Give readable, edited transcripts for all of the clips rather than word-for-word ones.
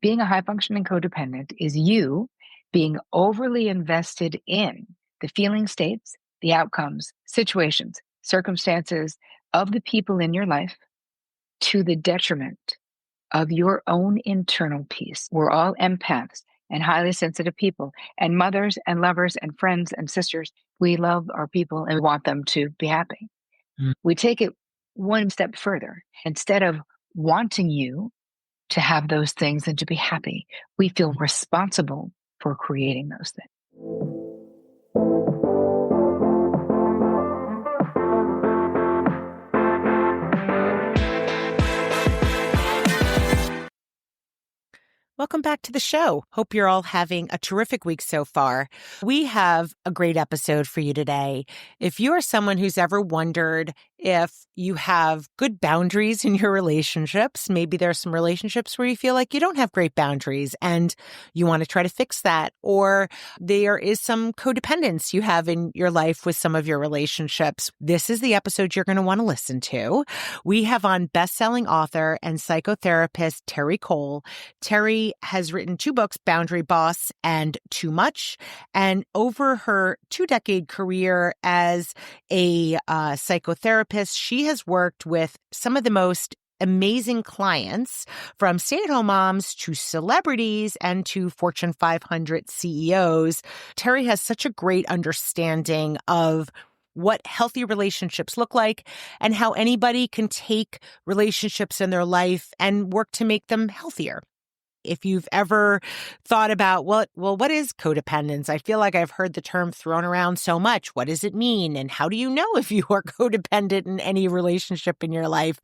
Being a high functioning codependent is you being overly invested in the feeling states, the outcomes, situations, circumstances of the people in your life to the detriment of your own internal peace. We're all empaths and highly sensitive people, and mothers and lovers and friends and sisters. We love our people and want them to be happy. Mm. We take it one step further. Instead of wanting you to have those things and to be happy, we feel responsible for creating those things. Welcome back to the show. Hope you're all having a terrific week so far. We have a great episode for you today. If you are someone who's ever wondered if you have good boundaries in your relationships, maybe there are some relationships where you feel like you don't have great boundaries and you want to try to fix that, or there is some codependence you have in your life with some of your relationships, this is the episode you're going to want to listen to. We have on best-selling author and psychotherapist Terri Cole. Terri has written 2 books, Boundary Boss and Too Much. And over her 2-decade career as a psychotherapist, she has worked with some of the most amazing clients, from stay-at-home moms to celebrities and to Fortune 500 CEOs. Terri has such a great understanding of what healthy relationships look like and how anybody can take relationships in their life and work to make them healthier. If you've ever thought about, what is codependence? I feel like I've heard the term thrown around so much. What does it mean? And how do you know if you are codependent in any relationship in your life?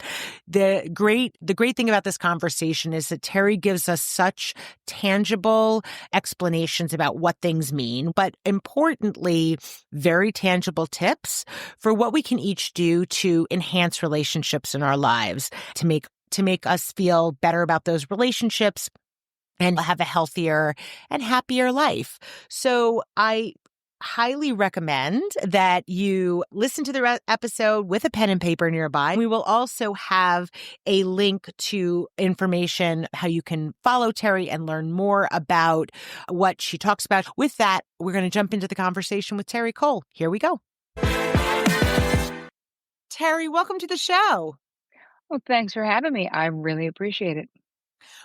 The great thing about this conversation is that Terri gives us such tangible explanations about what things mean, but importantly, very tangible tips for what we can each do to enhance relationships in our lives, to make us feel better about those relationships and have a healthier and happier life. So I highly recommend that you listen to the episode with a pen and paper nearby. We will also have a link to information, how you can follow Terri and learn more about what she talks about. With that, we're going to jump into the conversation with Terri Cole. Here we go. Terri, welcome to the show. Well, thanks for having me. I really appreciate it.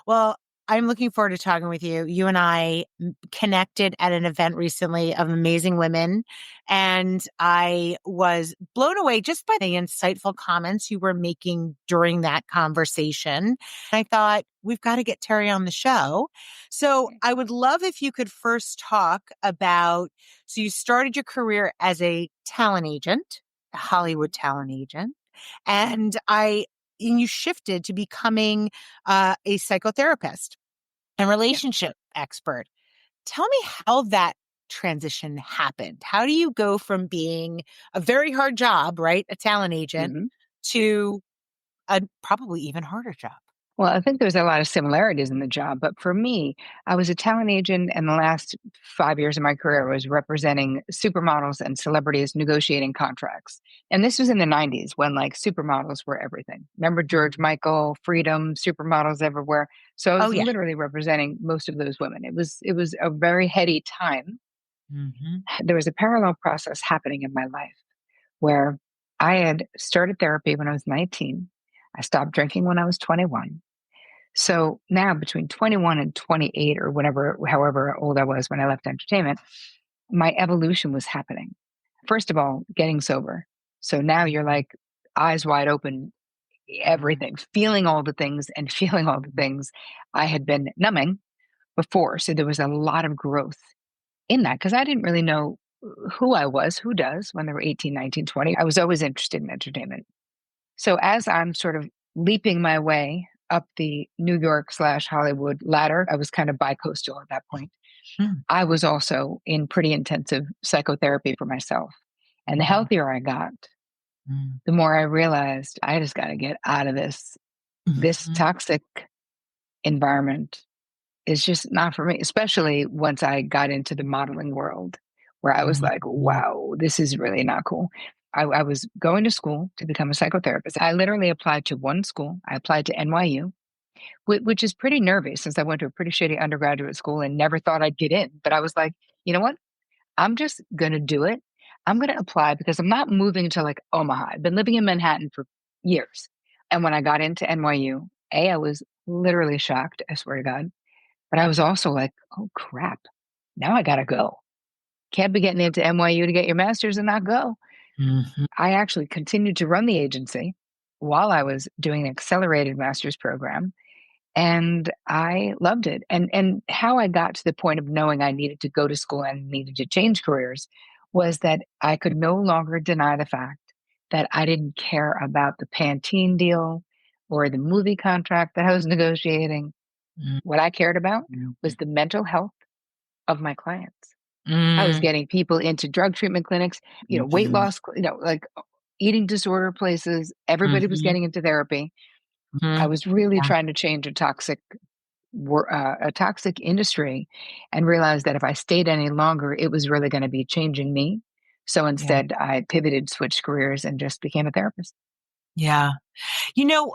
Well, I'm looking forward to talking with you. You and I connected at an event recently of amazing women, and I was blown away just by the insightful comments you were making during that conversation. I thought, we've got to get Terri on the show. So I would love if you could first talk about, so you started your career as a talent agent, a Hollywood talent agent, and you shifted to becoming a psychotherapist and Yeah. relationship expert. Tell me how that transition happened. How do you go from being a very hard job, right, a talent agent, Mhm. to a probably even harder job? Well, I think there's a lot of similarities in the job, but for me, I was a talent agent, and the last 5 years of my career was representing supermodels and celebrities negotiating contracts. And this was in the 90s when like supermodels were everything. Remember George Mhm. Michael, Freedom, supermodels everywhere. So I Oh, was yeah. literally representing most of those women. It was a very heady time. Hmm. There was a parallel process happening in my life where I had started therapy when I was 19. I stopped drinking when I was 21. So now between 21 and 28 or whatever, however old I was when I left entertainment, my evolution was happening. First of all, getting sober. So now you're like eyes wide open, everything, feeling all the things and feeling all the things I had been numbing before. So there was a lot of growth in that because I didn't really know who I was, who does when they were 18, 19, 20. I was always interested in entertainment. So as I'm sort of leaping my way up the New York slash Hollywood ladder, I was kind of bi-coastal at that point. Mhm. I was also in pretty intensive psychotherapy for myself. And the healthier I got, Mhm. the more I realized I just got to get out of this Mhm. toxic environment is just not for me, especially once I got into the modeling world where I was like, Mhm. wow, this is really not cool. I was going to school to become a psychotherapist. I literally applied to one school. I applied to NYU. which is pretty nervy since I went to a pretty shitty undergraduate school and never thought I'd get in. But I was like, you know what? I'm just going to do it. I'm going to apply because I'm not moving to like Omaha. I've been living in Manhattan for years. And when I got into NYU, I was literally shocked, I swear to God. But I was also like, oh crap, now I got to go. Can't be getting into NYU to get your master's and not go. Mhm. I actually continued to run the agency while I was doing an accelerated master's program, and I loved it. And how I got to the point of knowing I needed to go to school and needed to change careers was that I could no longer deny the fact that I didn't care about the Pantene deal or the movie contract that I was negotiating. Mm, What I cared about was mhm. the mental health of my clients. I was Mm, getting people into drug treatment clinics, weight mhm, loss, like eating disorder places. Everybody was mhm, getting into therapy. I mhm. was really Yeah, trying to change a toxic industry, and realized that if I stayed any longer, it was really going to be changing me. So yeah, instead, I pivoted, switched careers, and just became a therapist. yeah.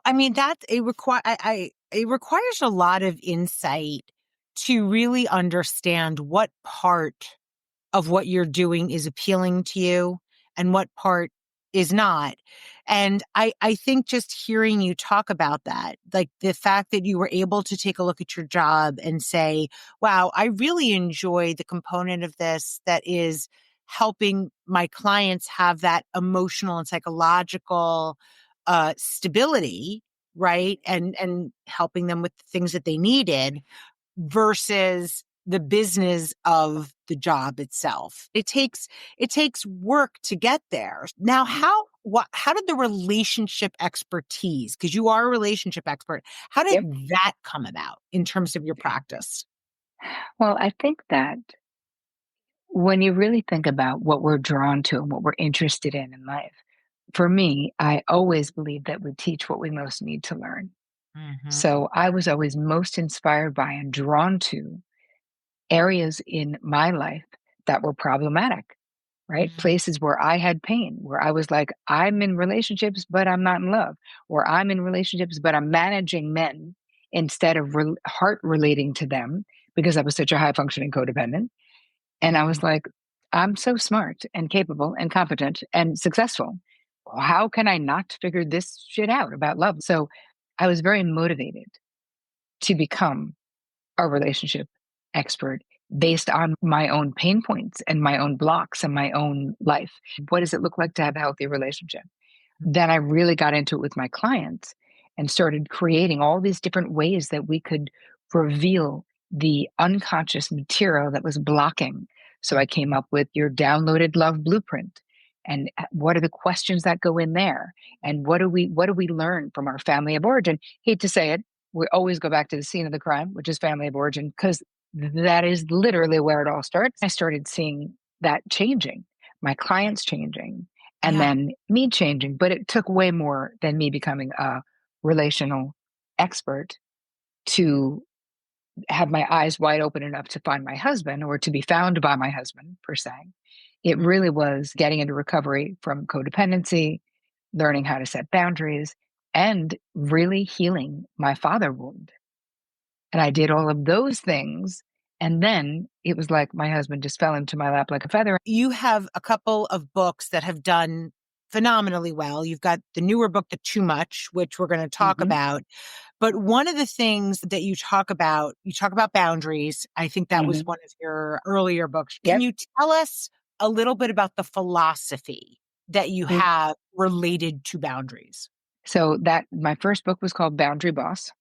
I mean, it requires a lot of insight to really understand what part of what you're doing is appealing to you and what part is not. And I think just hearing you talk about that, like the fact that you were able to take a look at your job and say, wow, I really enjoy the component of this that is helping my clients have that emotional and psychological stability, right? And helping them with the things that they needed versus the business of the job itself. It takes work to get there. Now, how did the relationship expertise, because you are a relationship expert, how did Yep. that come about in terms of your practice? Well, I think that when you really think about what we're drawn to and what we're interested in life, for me, I always believe that we teach what we most need to learn. Mhm, So I was always most inspired by and drawn to areas in my life that were problematic, right? mhm, Places where I had pain, where I was like, I'm in relationships, but I'm not in love, or I'm in relationships, but I'm managing men instead of heart relating to them because I was such a high functioning codependent. And I mhm, was like, I'm so smart and capable and competent and successful. How can I not figure this shit out about love? So I was very motivated to become a relationship expert based on my own pain points and my own blocks and my own life. What does it look like to have a healthy relationship? Then I really got into it with my clients and started creating all these different ways that we could reveal the unconscious material that was blocking. So I came up with your downloaded love blueprint. And what are the questions that go in there? And what do we learn from our family of origin? Hate to say it, we always go back to the scene of the crime, which is family of origin, because that is literally where it all starts. I started seeing that changing, my clients changing, and yeah, then me changing. But it took way more than me becoming a relational expert to have my eyes wide open enough to find my husband or to be found by my husband, per se. It mm, really was getting into recovery from codependency, learning how to set boundaries, and really healing my father wound. And I did all of those things. And then it was like my husband just fell into my lap like a feather. you have a couple of books that have done phenomenally well. You've got the newer book, The Too Much, which we're going to talk Hmm. about. But one of the things that you talk about boundaries. I think that was Hmm. one of your earlier books. Can Yep. you tell us a little bit about the philosophy that you Mm. have related to boundaries? So that my first book was called Boundary Boss.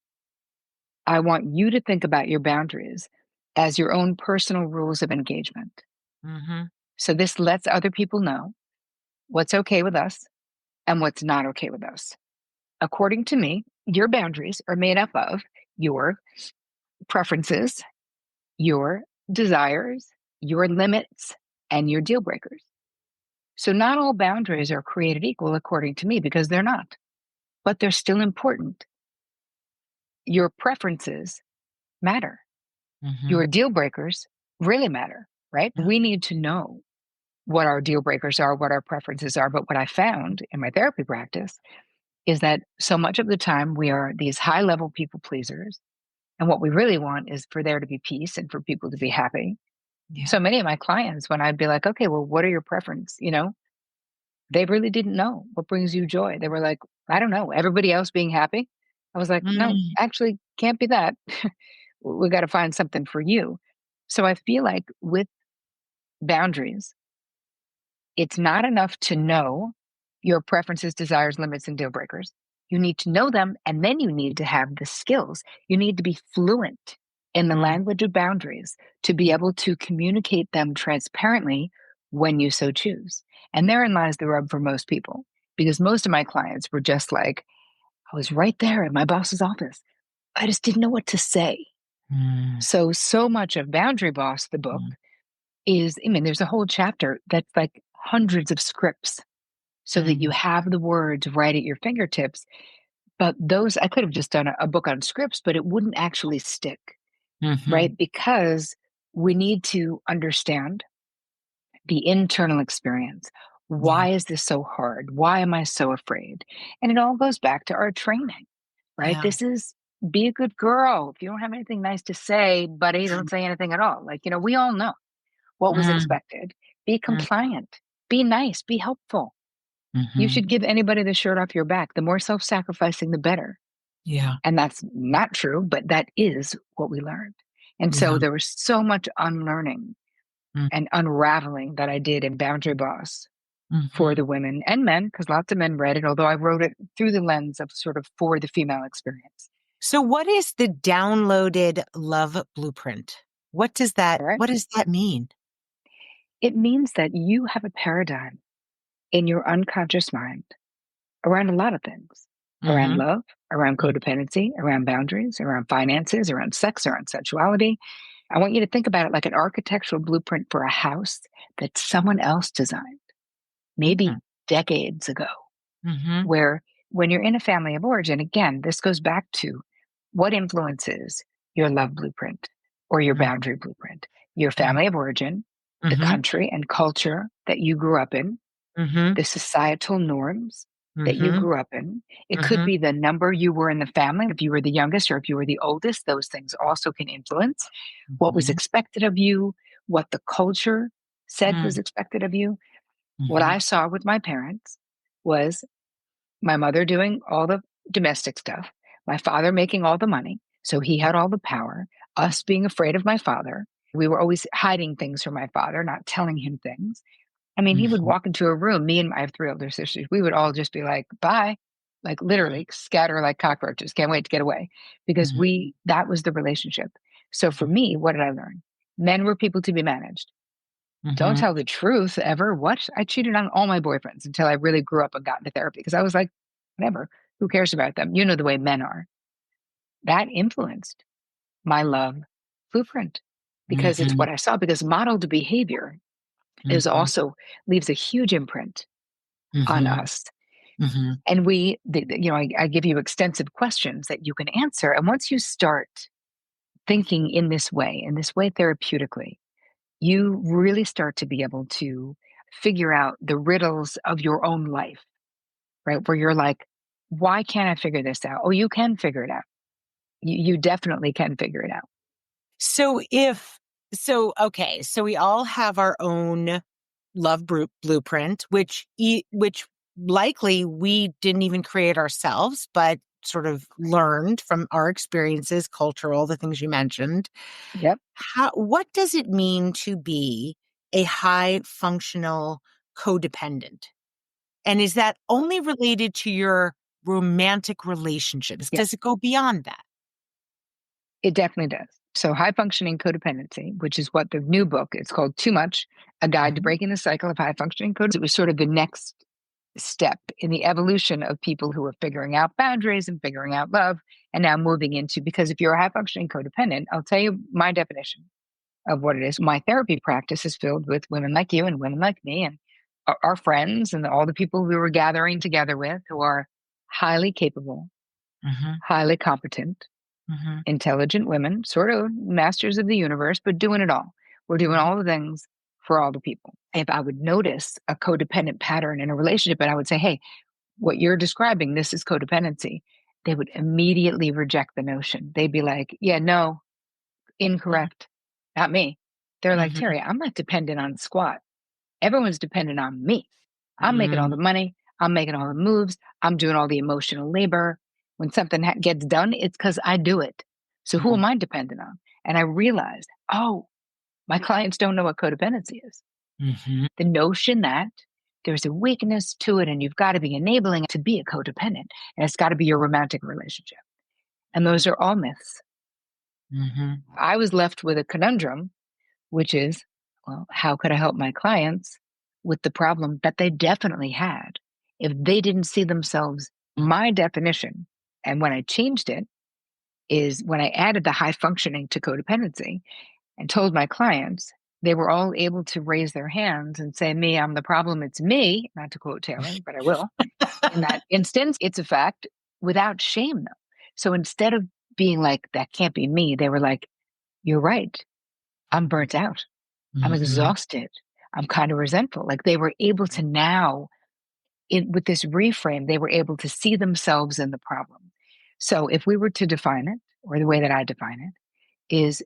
I want you to think about your boundaries as your own personal rules of engagement. Mm-hmm. So this lets other people know what's okay with us and what's not okay with us. According to me, your boundaries are made up of your preferences, your desires, your limits, and your deal breakers. So not all boundaries are created equal according to me because they're not, but they're still important. Your preferences matter. Mm-hmm. Your deal breakers really matter, right? Yeah. We need to know what our deal breakers are, what our preferences are. But what I found in my therapy practice is that so much of the time we are these high level people pleasers. And what we really want is for there to be peace and for people to be happy. Yeah. So many of my clients, when I'd be like, okay, well, what are your preference? They really didn't know what brings you joy. They were like, I don't know, everybody else being happy. I was like, no, Mm, actually, can't be that. We got to find something for you. So I feel like with boundaries, it's not enough to know your preferences, desires, limits, and deal breakers. You need to know them, and then you need to have the skills. You need to be fluent in the mm, language of boundaries to be yeah. able to communicate them transparently when you so choose. And therein lies the rub for most people, because most of my clients were just like, I was right there in my boss's office. I just didn't know what to say. Mm, So much of Boundary Boss, the book, mm, is, I mean, there's a whole chapter that's like hundreds of scripts so that you mm, have the words right at your fingertips. But those, I could have just done a book on scripts, but it wouldn't actually stick, mhm, right? Because we need to understand the internal experience. yeah, Why is this so hard? Why am I so afraid? And it all goes back to our training, right? yeah. This is be a good girl. If you don't have anything nice to say, buddy, don't say anything at all. Like, we all know what was Mm, expected. Be mm, compliant, be nice, be helpful. You mhm, should give anybody the shirt off your back. The more self sacrificing, the better. yeah, And that's not true, but that is what we learned. And so yeah, there was so much unlearning mm, and unraveling that I did in Boundary Boss for mhm. the women and men, because lots of men read it, although I wrote it through the lens of sort of for the female experience. So what is the downloaded love blueprint? All right. What does that mean? It means that you have a paradigm in your unconscious mind around a lot of things, around Mhm, love, around mm, codependency, around boundaries, around finances, around sex, around sexuality. I want you to think about it like an architectural blueprint for a house that someone else designed, maybe mm, decades ago, mhm, where when you're in a family of origin, again, this goes back to what influences your love blueprint or your mm, boundary blueprint, your mm, family of origin, the mhm, country and culture that you grew up in, mhm, the societal norms that you mhm, grew up in. It could mhm, be the number you were in the family. If you were the youngest or if you were the oldest, those things also can influence what was mhm, expected of you, what the culture said was mm, expected of you. What mhm, I saw with my parents was my mother doing all the domestic stuff, my father making all the money. So he had all the power, us being afraid of my father. We were always hiding things from my father, not telling him things. I mean, he would mhm, walk into a room, me and I have three older sisters, we would all just be like, bye, like literally scatter like cockroaches. Can't wait to get away because mhm, that was the relationship. So for me, what did I learn? Men were people to be managed. Don't mhm, tell the truth ever. What? I cheated on all my boyfriends until I really grew up and got into therapy because I was like, whatever, who cares about them? You know the way men are. That influenced my love blueprint because it's mhm, what I saw because modeled behavior is mhm, also leaves a huge imprint on mhm, us. mhm, And I give you extensive questions that you can answer. And once you start thinking in this way therapeutically, you really start to be able to figure out the riddles of your own life, right? Where you're like, why can't I figure this out? Oh, you can figure it out. You definitely can figure it out. So okay, so we all have our own blueprint, which likely we didn't even create ourselves, but sort of learned from our experiences, cultural, the things you mentioned. Yep. What does it mean to be a high functional codependent? And is that only related to your romantic relationships? Does Yes, it go beyond that? it definitely does. So high functioning codependency, which is what the new book, it's called Too Much, A Guide to Mhm, Breaking the Cycle of High Functioning Code. It was sort of the next step in the evolution of people who are figuring out boundaries and figuring out love and now moving into, because if you're a high functioning codependent, I'll tell you my definition of what it is. My therapy practice is filled with women like you and women like me and our friends and all the people we were gathering together with who are highly capable, mhm, highly competent, mhm, intelligent women, sort of masters of the universe, but doing it all. We're doing mhm, all the things for all the people. If I would notice a codependent pattern in a relationship, and I would say, hey, what you're describing, this is codependency, they would immediately reject the notion. They'd be like, yeah, no, incorrect, not me. They're like, Mhm. Terri, I'm not dependent on squat. Everyone's dependent on me. I'm making all Mm, the money. I'm making all the moves. I'm doing all the emotional labor. When something gets done, it's because I do it. So who mhm, am I dependent on? And I realized, oh, my clients don't know what codependency is. mhm, The notion that there's a weakness to it and you've got to be enabling to be a codependent, and it's got to be your romantic relationship. And those are all myths. mhm. I was left with a conundrum, which is, well, how could I help my clients with the problem that they definitely had if they didn't see themselves? My definition, and when I changed it, is when I added the high functioning to codependency and told my clients, they were all able to raise their hands and say, me, I'm the problem, it's me, not to quote Taylor, but I will. In that instance, it's a fact without shame, though. So instead of being like, that can't be me, they were like, you're right. I'm burnt out. I'm Mhm, exhausted. I'm kind of resentful. Like they were able to now, with this reframe, they were able to see themselves in the problem. So if we were to define it, or the way that I define it, is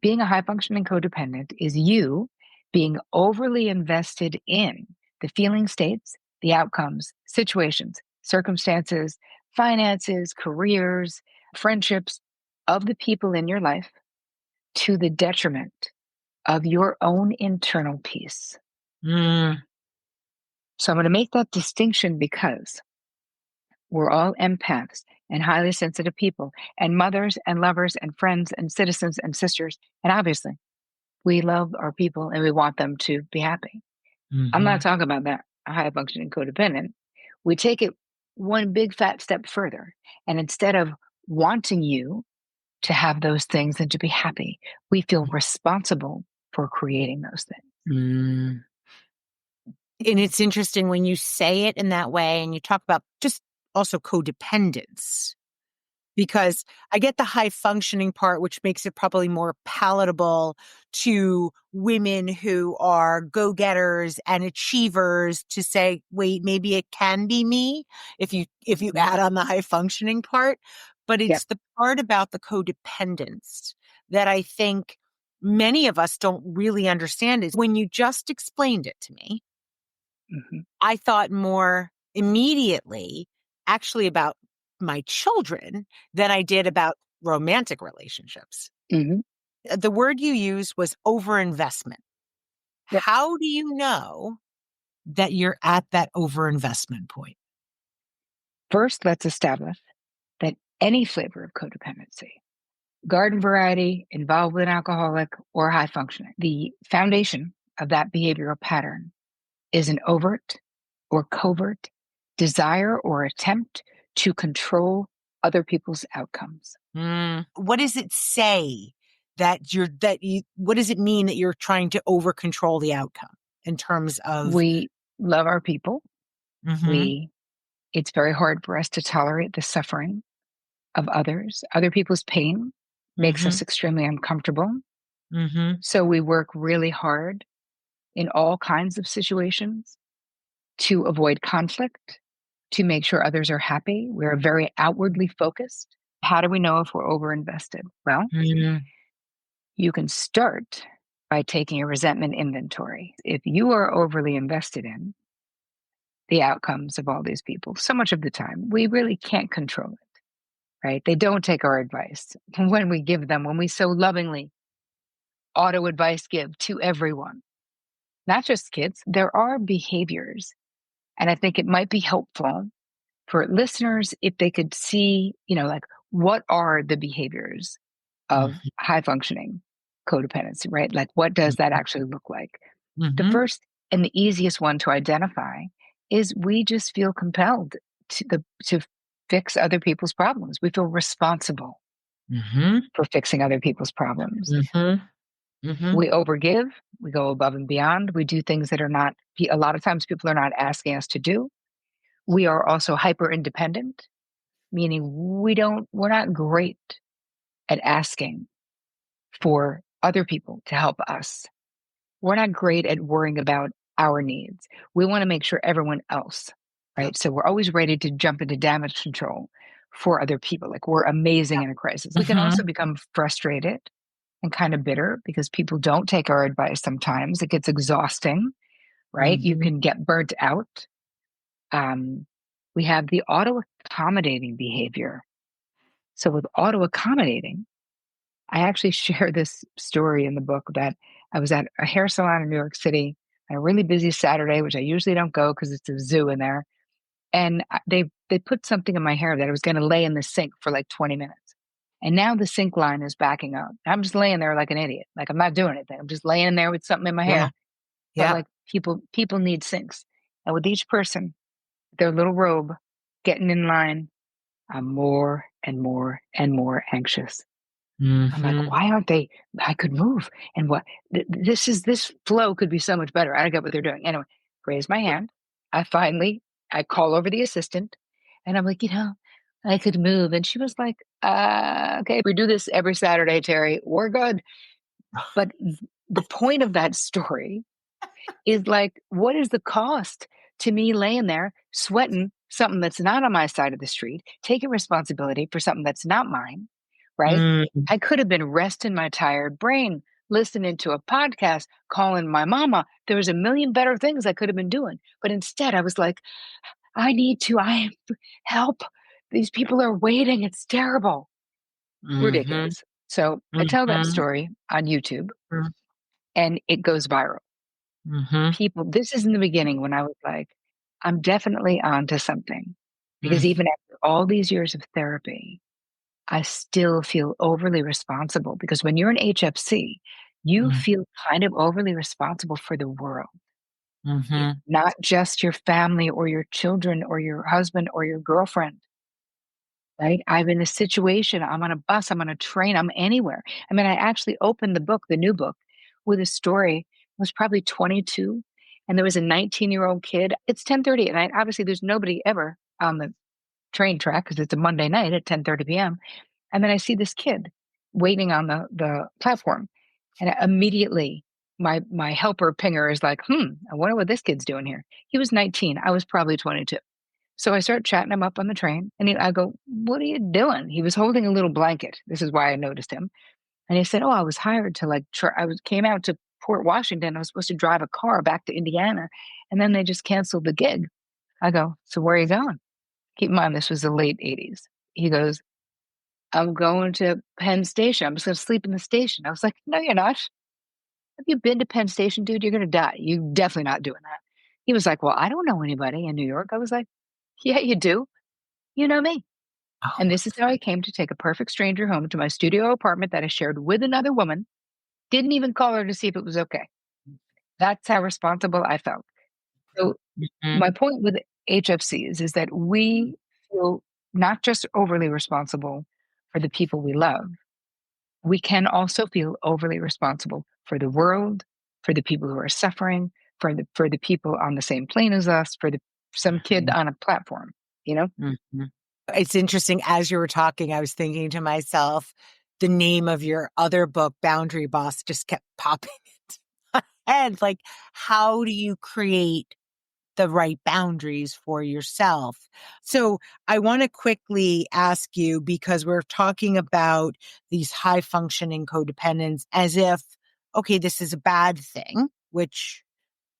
being a high functioning codependent is you being overly invested in the feeling states, the outcomes, situations, circumstances, finances, careers, friendships of the people in your life to the detriment of your own internal peace. mm, So I'm going to make that distinction because we're all empaths and highly sensitive people, and mothers and lovers and friends and citizens and sisters. And obviously, we love our people and we want them to be happy. I'm not mhm. talking about that, a high functioning codependent. We take it one big fat step further. And instead of wanting you to have those things and to be happy, we feel responsible for creating those things. Mm. And it's interesting when you say it in that way and you talk about just also codependence, because I get the high functioning part, which makes it probably more palatable to women who are go getters and achievers to say, wait, maybe it can be me if you Mhm. add on the high functioning part. But Yep. it's the part about the codependence that I think many of us don't really understand is when you just explained it to me. Hmm. I thought more immediately actually about my children than I did about romantic relationships. Hmm. The word you used was overinvestment. Yep. How do you know that you're at that overinvestment point? First, let's establish that any flavor of codependency, garden variety, involved with an alcoholic, or high functioning, the foundation of that behavioral pattern is an overt or covert desire or attempt to control other people's outcomes. What does it say what does it mean that you're trying to over control the outcome in terms of, We love our people. mm-hmm, We It's very hard for us to tolerate the suffering of others. Other people's pain makes mm-hmm, us extremely uncomfortable. mm-hmm, So we work really hard in all kinds of situations to avoid conflict, to make sure others are happy. We're very outwardly focused. How do we know if we're overinvested? Well, mm-hmm, you can start by taking a resentment inventory. If you are overly invested in the outcomes of all these people, so much of the time, we really can't control it, right? They don't take our advice when we give them, when we so lovingly auto advice give to everyone, not just kids. There are behaviors, and I think it might be helpful for listeners if they could see, like what are the behaviors of high functioning codependency, right? Like what does that actually look like? The mm-hmm, first and the easiest one to identify is we just feel compelled to fix other people's problems. We feel responsible mm-hmm, for fixing other people's problems. mm-hmm, mm-hmm, We overgive, we go above and beyond, we do things that are not, a lot of times people are not asking us to do. We are also hyper independent, meaning we're not great at asking for other people to help us. We're not great at worrying about our needs. We want to make sure everyone else Yep. right? So we're always ready to jump into damage control for other people. Like we're amazing in a crisis. We can Mm-hmm. also become frustrated and kind of bitter because people don't take our advice sometimes. It gets exhausting, right? You Mm-hmm. can get burnt out. We have the auto accommodating behavior. So with auto accommodating, I actually share this story in the book that I was at a hair salon in New York City on a really busy Saturday, which I usually don't go because it's a zoo in there. And they put something in my hair that I was going to lay in the sink for like 20 minutes. And now the sink line is backing up. I'm just laying there like an idiot. Like I'm not doing anything. I'm just laying there with something in my Yeah. hair. But Yep. like people need sinks. And with each person, their little robe getting in line, I'm more and more and more anxious. I'm like, Mm-hmm. why aren't they? I could move. And this flow could be so much better. I don't get what they're doing. Anyway, raise my hand. I finally, I call over the assistant and I'm like, I could move. And she was like, okay, we do this every Saturday, Terry. We're good. But the point of that story is like, what is the cost to me laying there sweating something that's not on my side of the street, taking responsibility for something that's not mine, right? Mm-hmm. I could have been resting my tired brain, listening to a podcast, calling my mama. There was a million better things I could have been doing. But instead, I was like, I help. These people are waiting. It's terrible, Mm-hmm. ridiculous. So I tell that story on YouTube and it goes viral. Mm-hmm. This is in the beginning when I was like, I'm definitely onto something. Because Mm-hmm. even after all these years of therapy, I still feel overly responsible because when you're an HFC, you feel kind of overly responsible for the world. It's Mm-hmm. not just your family or your children or your husband or your girlfriend, right? I'm in a situation, I'm on a bus, I'm on a train, I'm anywhere. I mean, I actually opened the book, the new book, with a story. I was probably 22 and there was a 19-year-old kid. It's 10:30 and obviously there's nobody ever on the train track because it's a Monday night at 10:30 p.m. And then I see this kid waiting on the platform. And immediately my helper pinger is like, I wonder what this kid's doing here. He was 19. I was probably 22. So I start chatting him up on the train and I go, what are you doing? He was holding a little blanket. This is why I noticed him. And he said, oh, I was hired to came out to Port Washington. I was supposed to drive a car back to Indiana. And then they just canceled the gig. I go, so where are you going? Keep in mind, this was the late 80s. He goes, I'm going to Penn Station. I'm just going to sleep in the station. I was like, no, you're not. Have you been to Penn Station, dude? You're going to die. You're definitely not doing that. He was like, well, I don't know anybody in New York. I was like, yeah, you do. You know me. And Oh. this is how I came to take a perfect stranger home to my studio apartment that I shared with another woman. Didn't even call her to see if it was okay. That's how responsible I felt. So Mm-hmm. my point with HFCs is that we feel not just overly responsible for the people we love, we can also feel overly responsible for the world, for the people who are suffering, for the people on the same plane as us, for some kid on a platform, you know? Mm-hmm. It's interesting. As you were talking, I was thinking to myself, the name of your other book, Boundary Boss, just kept popping into my head. Like, how do you create the right boundaries for yourself? So I want to quickly ask you, because we're talking about these high functioning codependents as if, okay, this is a bad thing, which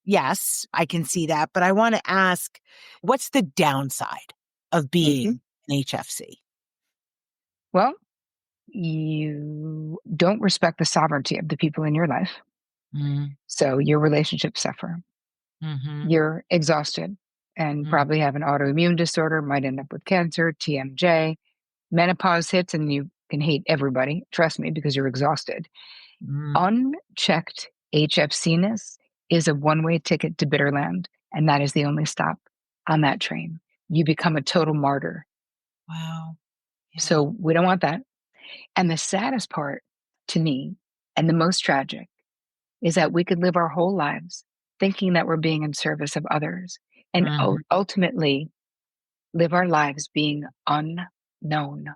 yes, I can see that. But I want to ask, what's the downside of Hmm. being an HFC? Well, you don't respect the sovereignty of the people in your life. Mm, So your relationships suffer. mhm, You're exhausted and mm, probably have an autoimmune disorder, might end up with cancer, TMJ. Menopause hits and you can hate everybody. Trust me, because you're exhausted. mm. Unchecked HFC-ness is a one-way ticket to Bitterland, and that is the only stop on that train. You become a total martyr. Wow. Yeah. So we don't want that. And the saddest part to me, and the most tragic, is that we could live our whole lives thinking that we're being in service of others and Mhm. ultimately live our lives being unknown,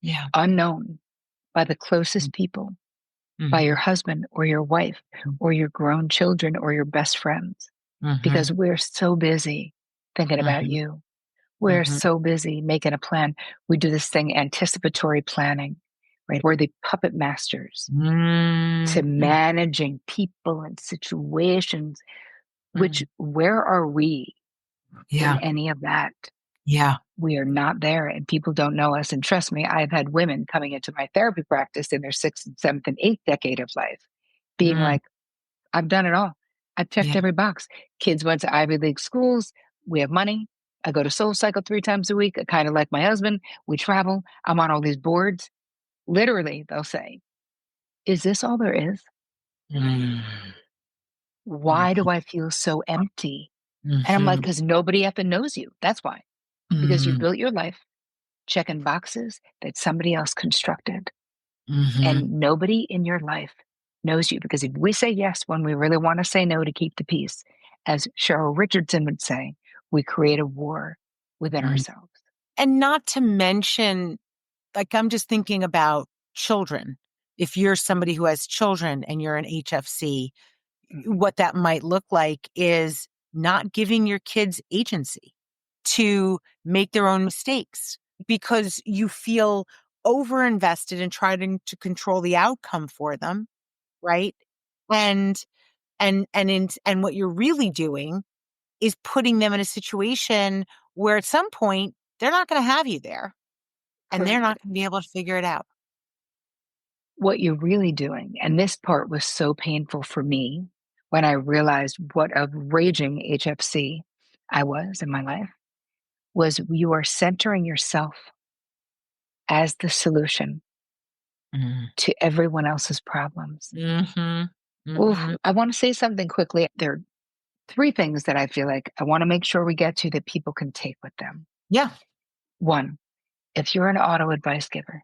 Yeah. unknown by the Mm, closest people, by your mhm, husband or your wife or your grown children or your best friends, mhm, because we're so busy thinking about Mhm. you. We're Mhm. so busy making a plan. We do this thing, anticipatory planning, right? We're the puppet masters to Mm. Mm. managing people and situations, which Mm. where are we in Yeah. any of that? Yeah. We are not there, and people don't know us. And trust me, I've had women coming into my therapy practice in their sixth and seventh and eighth decade of life being Mm. like, I've done it all. I've checked Yeah. every box. Kids went to Ivy League schools. We have money. I go to Soul Cycle 3 times a week. I kind of like my husband. We travel. I'm on all these boards. Literally, they'll say, is this all there is? Mm. Why Mhm. do I feel so empty? And I'm like, Mhm. because nobody effing knows you. That's why. Because you Mm. built your life checking boxes that somebody else constructed. Mhm. And nobody in your life knows you. Because if we say yes when we really want to say no to keep the peace, as Cheryl Richardson would say, we create a war within Mm. ourselves. And not to mention, like, I'm just thinking about children. If you're somebody who has children and you're an HFC, Mhm. what that might look like is not giving your kids agency to make their own mistakes because you feel overinvested in trying to control the outcome for them, right? And and what you're really doing is putting them in a situation where at some point they're not going to have you there and they're Correct. not going to be able to figure it out. What you're really doing, and this part was so painful for me when I realized what a raging HFC I was in my life, was you are centering yourself as the solution Mm. to everyone else's problems. Mhm. Oof, Mhm. I want to say something quickly. There are three things that I feel like I want to make sure we get to that people can take with them. Yeah. One, if you're an auto advice giver,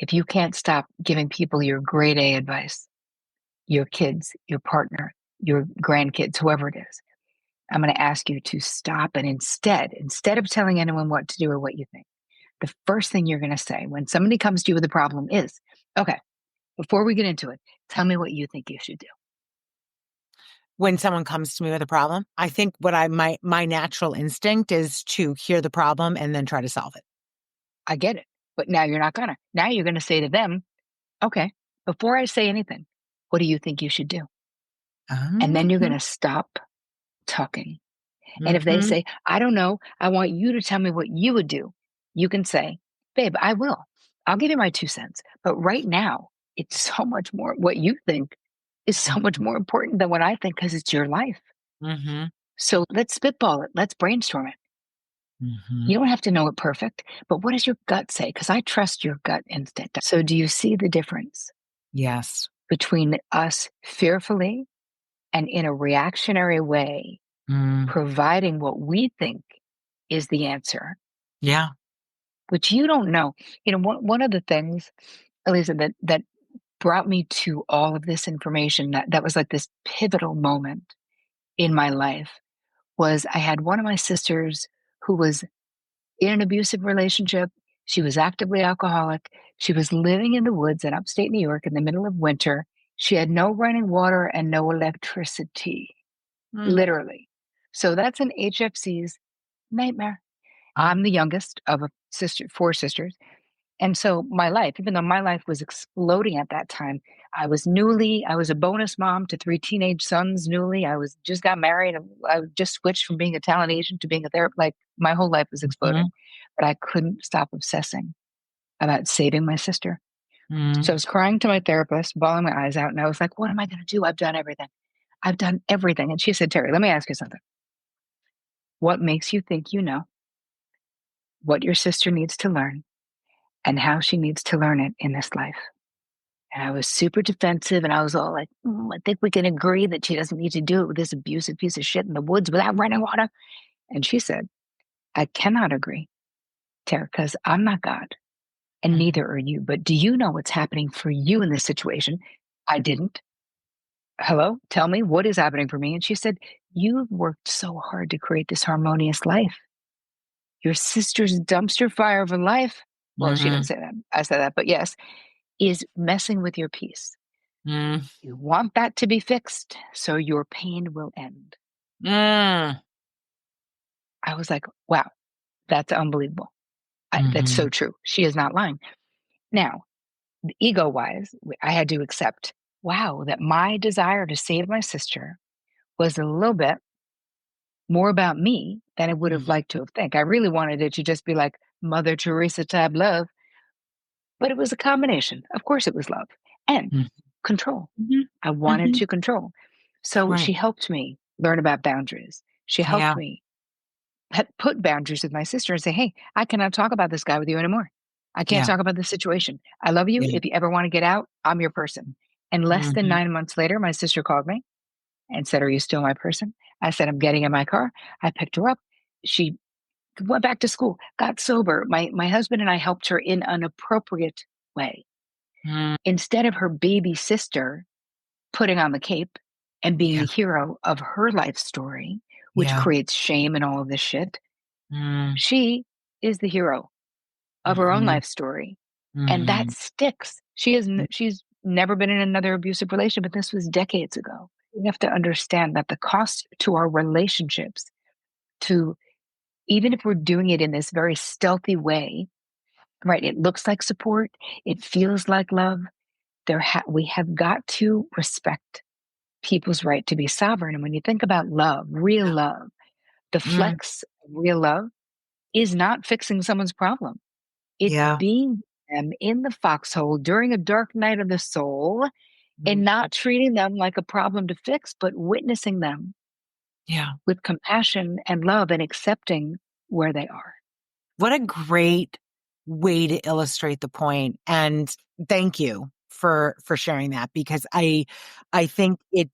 if you can't stop giving people your grade A advice, your kids, your partner, your grandkids, whoever it is, I'm going to ask you to stop and instead of telling anyone what to do or what you think, the first thing you're going to say when somebody comes to you with a problem is, okay, before we get into it, tell me what you think you should do. When someone comes to me with a problem, I think what my natural instinct is to hear the problem and then try to solve it. I get it. But now you're not going to. Now you're going to say to them, okay, before I say anything, what do you think you should do? And then you're going Mhm. to stop talking. And if they Mhm. say, I don't know, I want you to tell me what you would do, you can say, babe, I will. I'll give you my 2 cents. But right now, it's so much more. What you think is so much Mhm. more important than what I think because it's your life. Mhm. So let's spitball it. Let's brainstorm it. Mhm. You don't have to know it perfect, but what does your gut say? Because I trust your gut instinct. So, do you see the difference Yes. between us fearfully and in a reactionary way, Mm. providing what we think is the answer, Yeah. which you don't know? One of the things, Elisa, that brought me to all of this information that was like this pivotal moment in my life was I had one of my sisters who was in an abusive relationship. She was actively alcoholic. She was living in the woods in upstate New York in the middle of winter. She had no running water and no electricity, Mm. literally. So that's an HFC's nightmare. I'm the youngest of a sister, four sisters. And so my life, even though my life was exploding at that time, I was a bonus mom to three teenage sons newly. I was just got married. I just switched from being a talent agent to being a therapist. Like my whole life was exploding, Mhm. but I couldn't stop obsessing about saving my sister. So I Mm. was crying to my therapist, bawling my eyes out. And I was like, what am I going to do? I've done everything. I've done everything. And she said, Terry, let me ask you something. What makes you think you know what your sister needs to learn and how she needs to learn it in this life? And I was super defensive and I was all like, I think we can agree that she doesn't need to do it with this abusive piece of shit in the woods without running water. And she said, I cannot agree, Tara, because I'm not God and Mhm. neither are you. But do you know what's happening for you in this situation? I didn't. Hello, tell me what is happening for me. And she said, you've worked so hard to create this harmonious life. Your sister's dumpster fire of a life. Well, she didn't Mhm. say that. I said that, but yes, is messing with your peace. Mm. You want that to be fixed so your pain will end. Mm. I was like, wow, that's unbelievable. That's Mm-hmm. so true. She is not lying. Now, ego wise, I had to accept, wow, that my desire to save my sister was a little bit more about me than I would have liked to have think. I really wanted it to just be like Mother Teresa type love, but it was a combination. Of course, it was love and control. Mm-hmm. I wanted Mm-hmm. to control. So Right. she helped me learn about boundaries. She helped Yeah. me put boundaries with my sister and say, hey, I cannot talk about this guy with you anymore. I can't Yeah. talk about this situation. I love you. Yeah. If you ever want to get out, I'm your person. And less than Mm-hmm. 9 months later, my sister called me and said, are you still my person? I said, I'm getting in my car. I picked her up. She went back to school, got sober. My husband and I helped her in an appropriate way. Mm. Instead of her baby sister putting on the cape and being Yeah. the hero of her life story, which Yeah. creates shame and all of this shit, Mm. she is the hero of her own Mm-hmm. life story. And that Mm. sticks. She's never been in another abusive relationship, but this was decades ago. We have to understand that the cost to our relationships, to even if we're doing it in this very stealthy way, right? It looks like support, it feels like love. We have got to respect people's right to be sovereign. And when you think about love, real love, the Mm. flex of real love is not fixing someone's problem. It's Yeah. being them in the foxhole during a dark night of the soul and Mm. not treating them like a problem to fix, but witnessing them Yeah. with compassion and love and accepting where they are. What a great way to illustrate the point. And thank you for sharing that, because I think it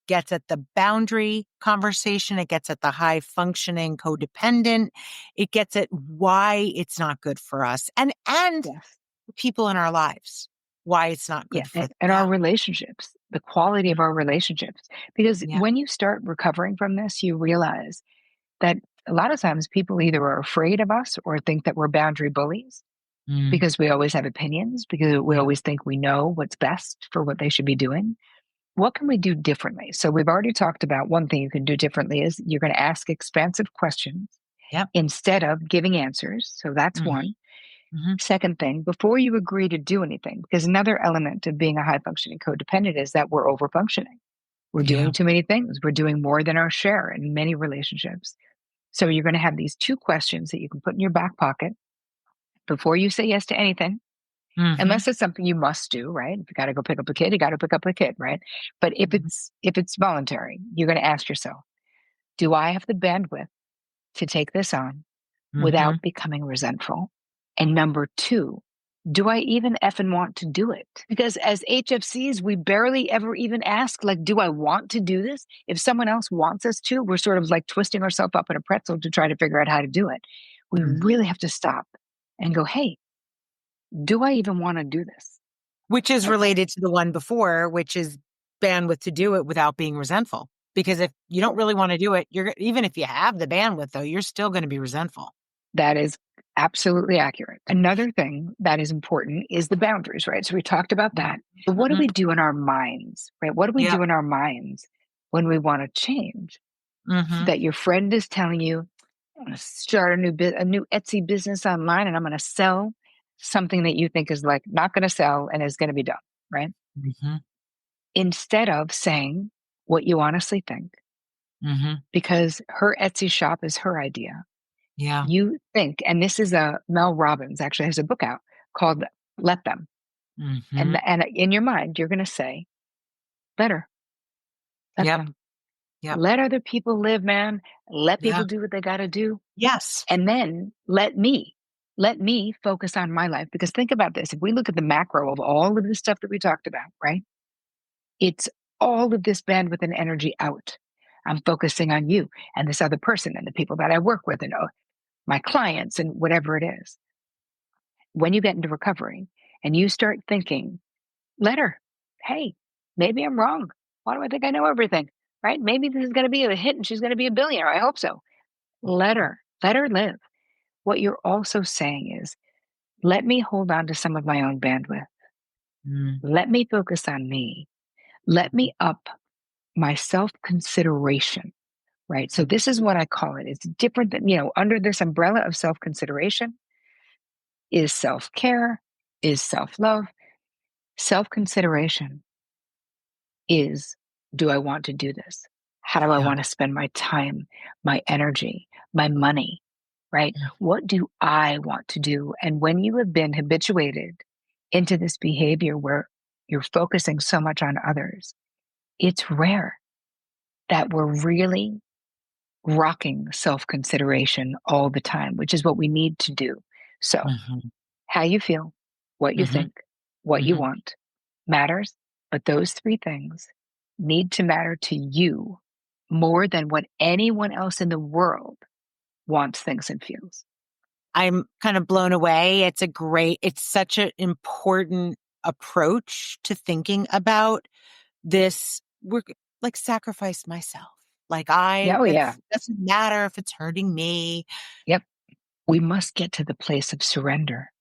gets at the boundary conversation, it gets at the high functioning codependent, it gets at why it's not good for us and Yes. the people in our lives, why it's not Yeah. good for And them. our relationships, the quality of our relationships. Because Yeah. when you start recovering from this, you realize that a lot of times people either are afraid of us or think that we're boundary bullies Mm. because we always have opinions, because we Yeah. always think we know what's best for what they should be doing. What can we do differently? So we've already talked about one thing you can do differently is you're going to ask expansive questions Yep. instead of giving answers. So that's Mm-hmm. one. Mm-hmm. Second thing, before you agree to do anything, because another element of being a high functioning codependent is that we're over functioning. We're Yeah. doing too many things. We're doing more than our share in many relationships. So you're going to have these two questions that you can put in your back pocket before you say yes to anything, Mm-hmm. unless it's something you must do, right? If you got to go pick up a kid, you got to pick up a kid, right? But Mm-hmm. if it's voluntary, you're going to ask yourself, do I have the bandwidth to take this on Mm-hmm. without becoming resentful? And number two, do I even effing want to do it? Because as HFCs, we barely ever even ask, like, do I want to do this? If someone else wants us to, we're sort of like twisting ourselves up in a pretzel to try to figure out how to do it. We really have to stop and go, hey, do I even want to do this? Which is Right? related to the one before, which is bandwidth to do it without being resentful. Because if you don't really want to do it, even if you have the bandwidth, though, you're still going to be resentful. That is absolutely accurate. Another thing that is important is the boundaries, right? So we talked about that. But what do Mm-hmm. we do in our minds, right? What do we Yep. do in our minds when we want to change? Mm-hmm. That your friend is telling you, I'm going to start a new Etsy business online and I'm going to sell something that you think is like not going to sell and is going to be done, right? Mm-hmm. Instead of saying what you honestly think, Mm-hmm. because her Etsy shop is her idea. Yeah. You think, and this is a Mel Robbins actually has a book out called Let Them. Mm-hmm. And in your mind, you're going to say, let her, let Yep. them, Yep. let other people live, man. Let Yeah. people do what they got to do. Yes. And then let me focus on my life. Because think about this. If we look at the macro of all of the stuff that we talked about, right? It's all of this bandwidth and energy out. I'm focusing on you and this other person and the people that I work with and my clients and whatever it is. When you get into recovery and you start thinking, let her, hey, maybe I'm wrong. Why do I think I know everything? Right? Maybe this is going to be a hit and she's going to be a billionaire. I hope so. Let her live. What you're also saying is, let me hold on to some of my own bandwidth. Mm-hmm. Let me focus on me. Let me up my self consideration, right? So this is what I call it. It's different than, under this umbrella of self-consideration is self-care, is self-love. Self-consideration is, do I want to do this? How do I Yeah. want to spend my time, my energy, my money, right? What do I want to do? And when you have been habituated into this behavior where you're focusing so much on others, it's rare that we're really rocking self consideration all the time, which is what we need to do. So, Mm-hmm. how you feel, what you Mm-hmm. think, what you Mm-hmm. want matters, but those three things need to matter to you more than what anyone else in the world wants, thinks, and feels. I'm kind of blown away. It's such an important approach to thinking about this. Like sacrifice myself. Like Yeah, oh, yeah. it doesn't matter if it's hurting me. Yep. We must get to the place of surrender.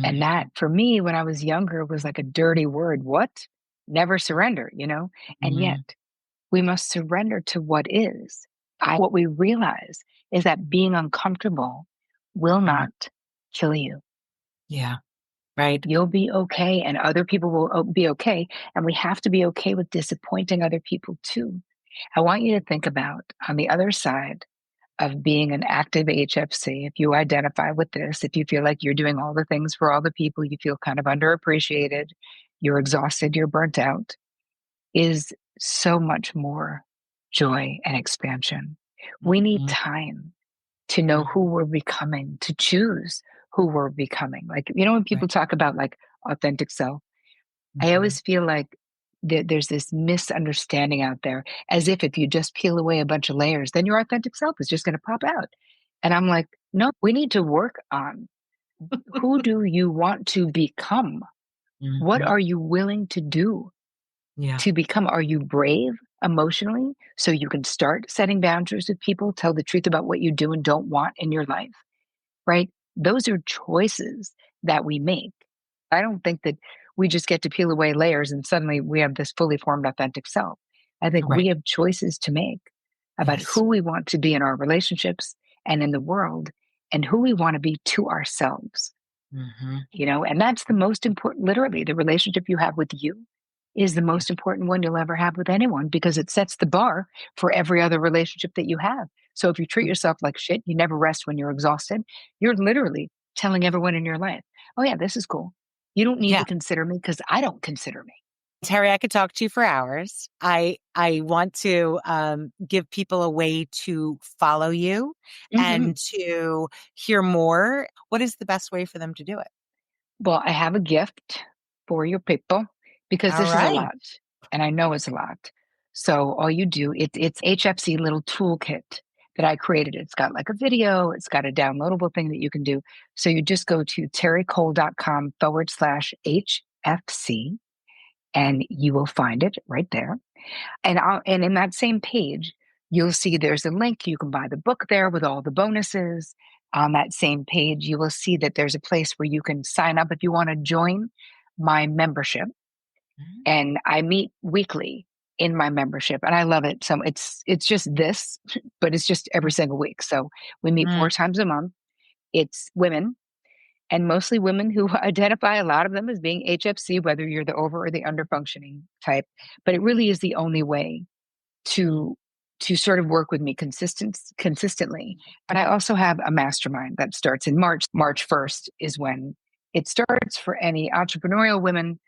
And that, Mm-hmm. for me, when I was younger, was like a dirty word. What? Never surrender. And Mm-hmm. yet, we must surrender to what is. What we realize is that being uncomfortable will Mm-hmm. not kill you. Yeah. Right. You'll be okay, and other people will be okay. And we have to be okay with disappointing other people too. I want you to think about on the other side of being an active HFC, if you identify with this, if you feel like you're doing all the things for all the people, you feel kind of underappreciated, you're exhausted, you're burnt out, is so much more joy and expansion. We need Mm-hmm. time to know who we're becoming, to choose who we're becoming. Like, when Right. people talk about like authentic self, I Mm-hmm. always feel like there's this misunderstanding out there, as if you just peel away a bunch of layers, then your authentic self is just going to pop out. And I'm like, no, we need to work on who do you want to become? What Mm-hmm. are you willing to do Yeah. to become? Are you brave emotionally so you can start setting boundaries with people, tell the truth about what you do and don't want in your life, right? Those are choices that we make. I don't think that we just get to peel away layers and suddenly we have this fully formed authentic self. I think we Right. have choices to make about Yes. who we want to be in our relationships and in the world and who we want to be to ourselves. Mm-hmm. And that's the most important, literally, the relationship you have with you is the Yeah. most important one you'll ever have with anyone because it sets the bar for every other relationship that you have. So if you treat yourself like shit, you never rest when you're exhausted, you're literally telling everyone in your life, oh, yeah, this is cool. You don't need Yeah. to consider me because I don't consider me. Terry, I could talk to you for hours. I want to give people a way to follow you Hmm. and to hear more. What is the best way for them to do it? Well, I have a gift for your people because All this is a right. lot, and I know it's a lot. So all you do, it's HFC little toolkit that I created. It's got like a video, it's got a downloadable thing that you can do. So you just go to terricole.com/HFC and you will find it right there. And in that same page, you'll see there's a link. You can buy the book there with all the bonuses. On that same page, you will see that there's a place where you can sign up if you want to join my membership. Mhm. And I meet weekly in my membership, and I love it. So it's just this, but it's just every single week. So we meet Mm, 4 times a month. It's women, and mostly women who identify, a lot of them, as being HFC, whether you're the over or the under functioning type. But it really is the only way mm, to sort of work with me consistently. But I also have a mastermind that starts in March. March 1st is when it starts for any entrepreneurial women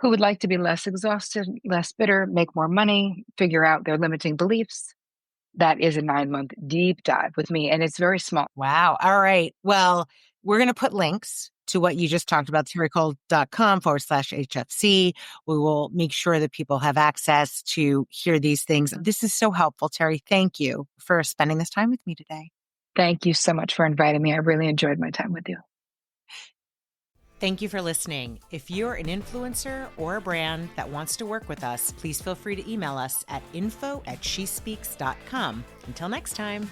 who would like to be less exhausted, less bitter, make more money, figure out their limiting beliefs. That is a 9-month deep dive with me, and it's very small. Wow. All right. Well, we're going to put links to what you just talked about, terricole.com/HFC. We will make sure that people have access to hear these things. This is so helpful, Terry. Thank you for spending this time with me today. Thank you so much for inviting me. I really enjoyed my time with you. Thank you for listening. If you're an influencer or a brand that wants to work with us, please feel free to email us at info@shespeaks.com. Until next time.